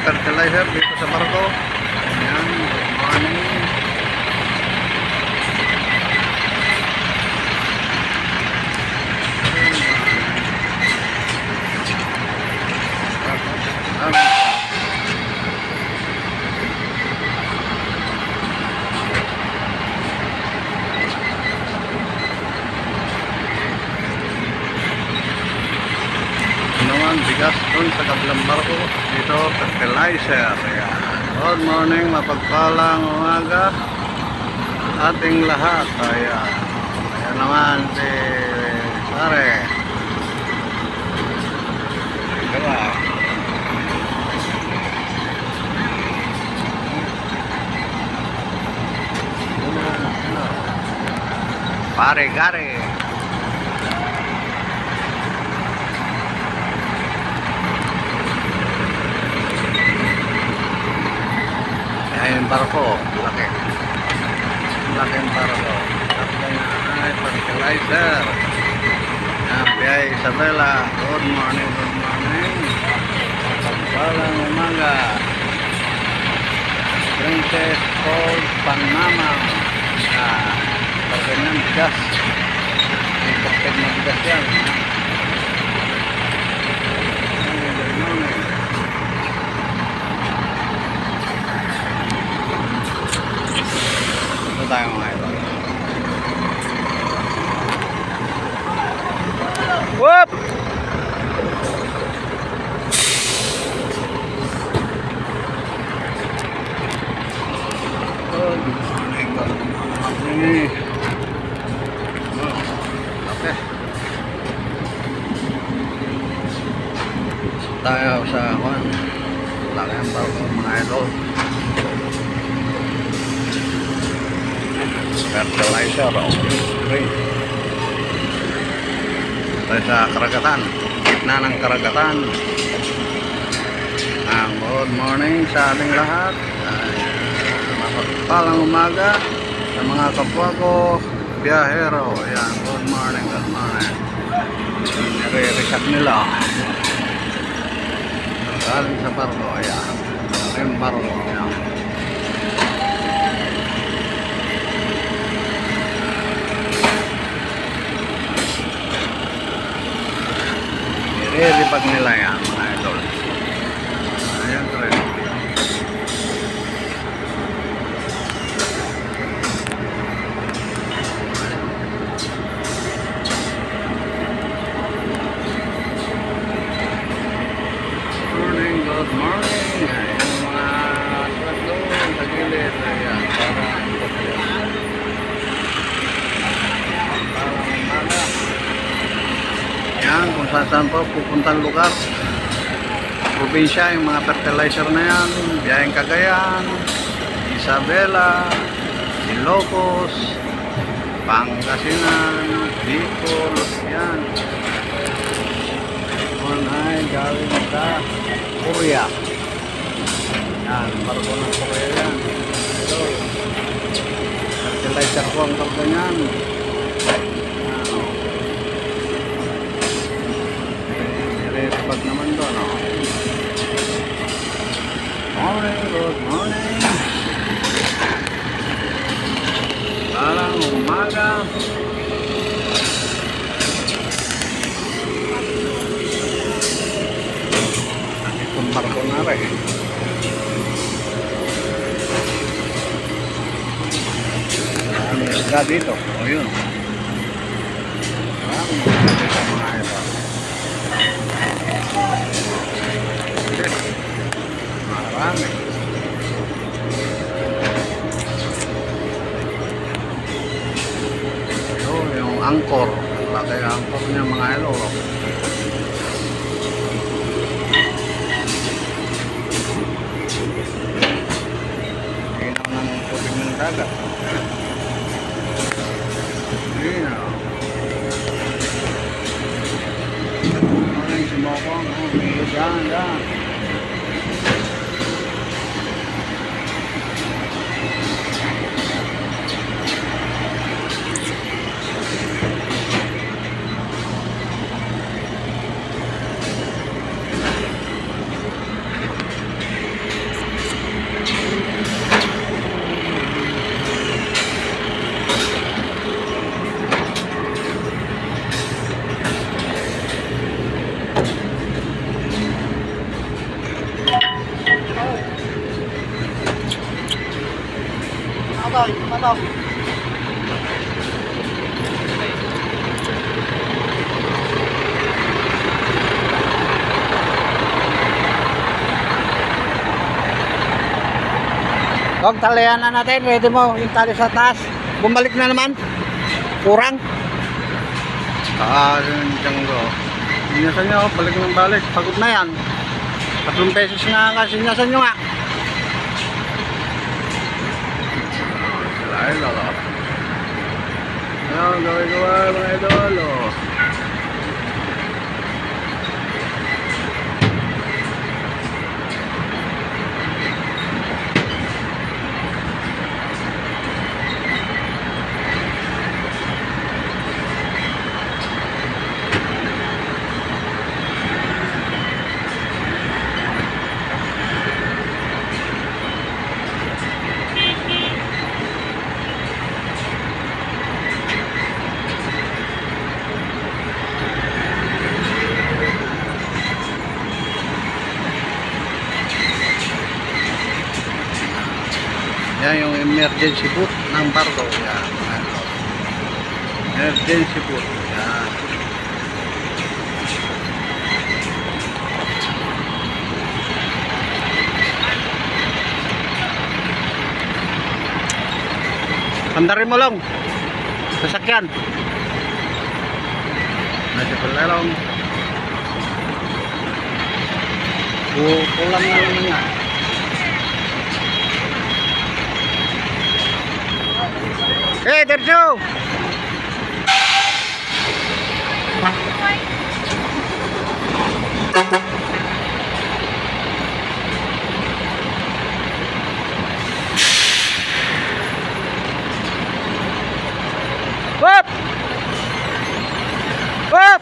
fertilizer dito sa barko. Ayan, good morning. Bigas dun sa kabilang barko, dito fertilizer. Ayan. Good morning, mapagpalang umaga ating lahat. Ayan, ayan naman si Pare. Diba? Pare Gare. Ayan yung barko, laki. Laking barko. Tapos ay fertilizer. Ayan, Biyay Isabela. Good morning, good morning. Pagpalang umaga. Princess Cold Panama. Pagganyan bigas. May pagkag na bigas yan. Good morning. Tayo mga ito. Whoop! Okay. Tayo sa kwan. Laki ang barko mga ito. Fertilizer okay. Tayo sa karagatan, gitna ng karagatan. Good morning sa ating lahat. Mapagpalang umaga sa mga kapwa ko biyahero. Ayan, good morning, good morning. Nire-reset nila galing sa barko. Ayan, yung barko. Ayan. Nire-repag nila yan mga idol. Ayan, rin. Morning, good morning. Ayan mga tatlo sa gilid. Ayan, parang yan, kung saan po pupuntang lugar, probinsya, yung mga fertilizer na yan, Biyayang Cagayan, Isabela, Ilocos, Pangasinan, Bicol, yan. One ay galing sa Korea. Yan, barko ng Korea yan. So, fertilizer po ang barko yan. Pag naman doon, no? Morning, good morning. Parang umaga. Itong barko na rin. Ang isda dito. O yun. Ang isda dito mga ito. Marami. Ito yung angkor. Laki angkor niya mga ilo. Inaw ng tubig ng dagat. Inaw. Maraming sumokong. Yan. Huwag talihan na natin. Ready mo yung tali sa taas. Bumalik na naman. Kurang. Yung tiyanggo. Sinyasan nyo. Balik ng balik. Pagod na yan. 3 pesos nga kasi sinyasan nyo nga. Ay, lalo. Ayan, gawa-gawa mga idol. Yan yung emergency boot ng barko. Yan. Emergency boot. Yan. Andarin mo lang. Sasakyan. Nasa palerong. Pulang na lang nga. Hey, Terjo! Wop! Wop!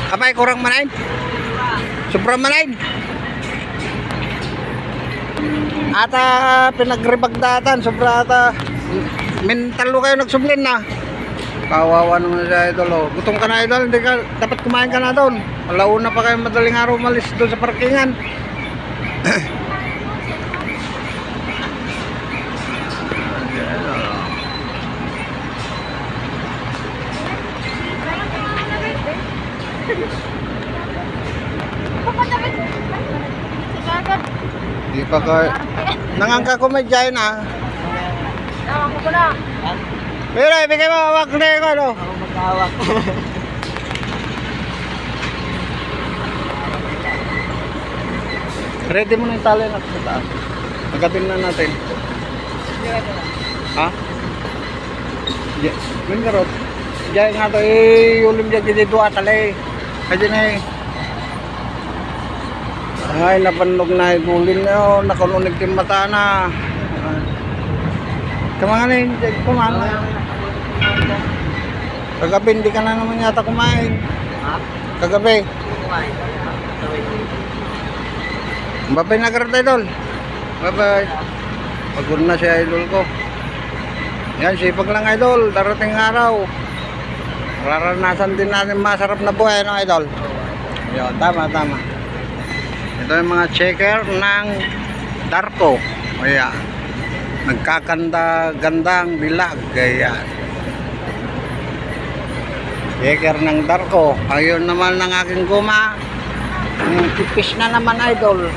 Apay kurang manain? Sobrang manain? Ata pinagrebagdatan, sobra ata mental lo kayo nagsumlin na. Kawawa naman sa idol. Oh. Gutom ka na idol, hindi ka, dapat kumain ka na doon. Alauna pa kayo madaling araw malis doon sa parkingan. Di pa ka nangangka ko may dyan ah. Tawag ko na. Pero ibigay mo hawak na yung ano. Ako mag-hawak. Ready mo na yung tali na sa taas. Agatin na natin. Ha? Yung karot. Diyan nga to ulim dyan dito atali. Kaya na ay napanlog na igulin nyo. Nakununig yung mata na. Kamanga na yun. Kumana. Kagabi hindi ka na naman yata kumain. Kagabi. Bye-bye na karot idol. Bye-bye. Pagod na si idol ko. Yan, sipag lang idol. Darating araw. Raranasan din natin masarap na buhay no idol. Yun, tama. Ito yung mga checker ng Darko. Ayan. Nagkakanda-gandang bilag. Ayan. Checker ng Darko. Ayun naman ng aking guma. Tipis na naman idol.